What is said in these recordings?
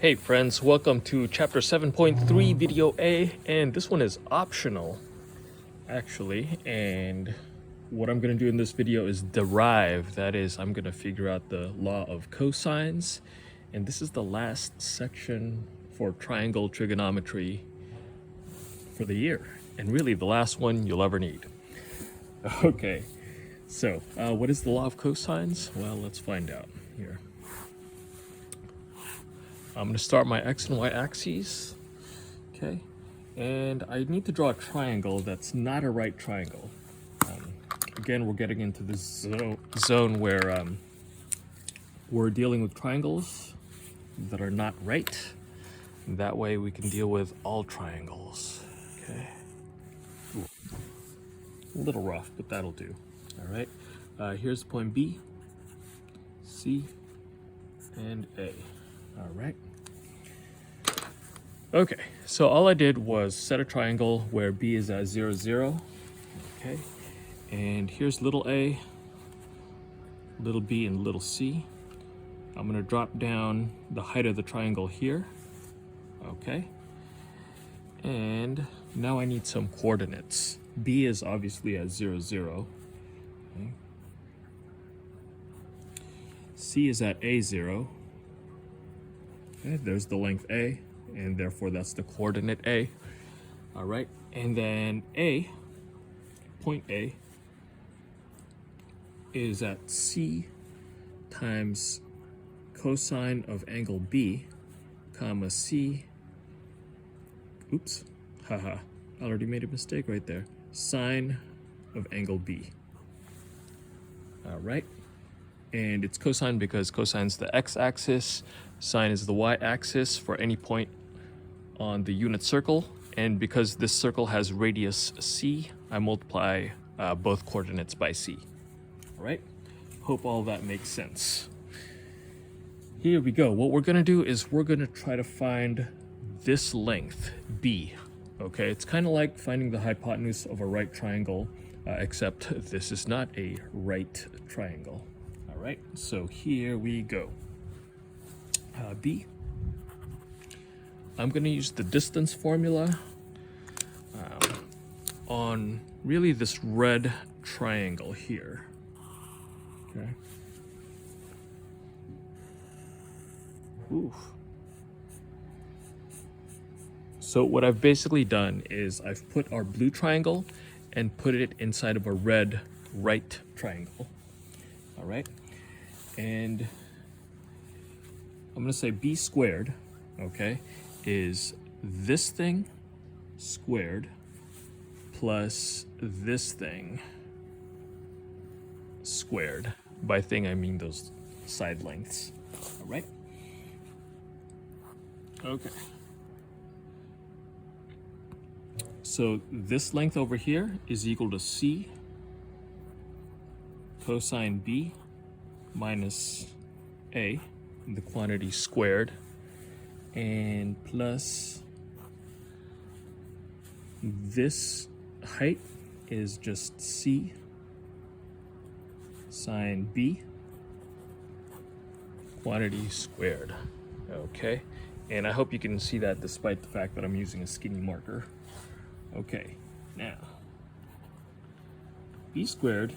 Hey friends, welcome to chapter 7.3 video A, and this one is optional actually, and what I'm going to do in this video is derive. That is, I'm going to figure out the law of cosines, and this is the last section for triangle trigonometry for the year, and really the last one you'll ever need. Okay, so what is the law of cosines? Well, let's find out here. I'm going to start my x and y axes, okay, and I need to draw a triangle that's not a right triangle. Again, we're getting into this zone where we're dealing with triangles that are not right. That way we can deal with all triangles, okay. Ooh. A little rough, but that'll do. All right, here's point B, C, and A. All right. Okay, so all I did was set a triangle where B is at 0, 0. Okay, and here's little a, little b, and little c. I'm going to drop down the height of the triangle here. Okay, and now I need some coordinates. B is obviously at 0, 0. Okay. C is at A0. Okay, there's the length A, and therefore that's the coordinate A. All right, and then A, point A, is at C times cosine of angle B, comma C, oops, haha, I already made a mistake right there, sine of angle B. All right, and it's cosine because cosine's the x-axis, sine is the y-axis for any point on the unit circle, and because this circle has radius c, I multiply both coordinates by c. All right, hope all that makes sense. Here we go. What we're gonna do is we're gonna try to find this length, b. Okay, it's kind of like finding the hypotenuse of a right triangle, except this is not a right triangle. All right, so here we go. B. I'm going to use the distance formula on really this red triangle here. Okay. Oof. So what I've basically done is I've put our blue triangle and put it inside of a red right triangle. All right. And I'm going to say b squared, okay, is this thing squared plus this thing squared. By thing, I mean those side lengths. All right? Okay. So this length over here is equal to C cosine B minus A, the quantity squared, and plus this height is just C sine B quantity squared. Okay, and I hope you can see that despite the fact that I'm using a skinny marker. Okay, now B squared,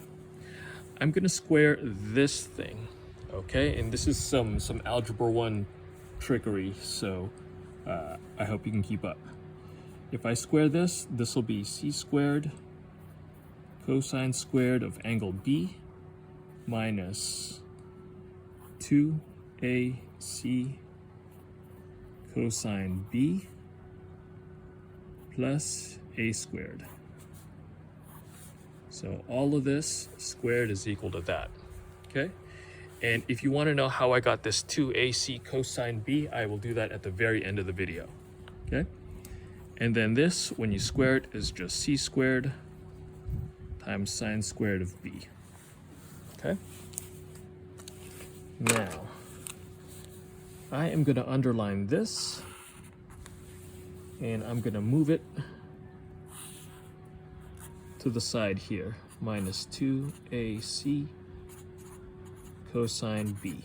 I'm gonna square this thing. Okay, and this is some algebra 1 trickery, so I hope you can keep up. If I square this, this will be c squared cosine squared of angle B minus 2ac cosine B plus a squared. So all of this squared is equal to that, okay? And if you want to know how I got this 2ac cosine B, I will do that at the very end of the video, okay? And then this, when you square it, is just c squared times sine squared of B, okay? Now, I am going to underline this, and I'm going to move it to the side here, minus 2ac cosine B.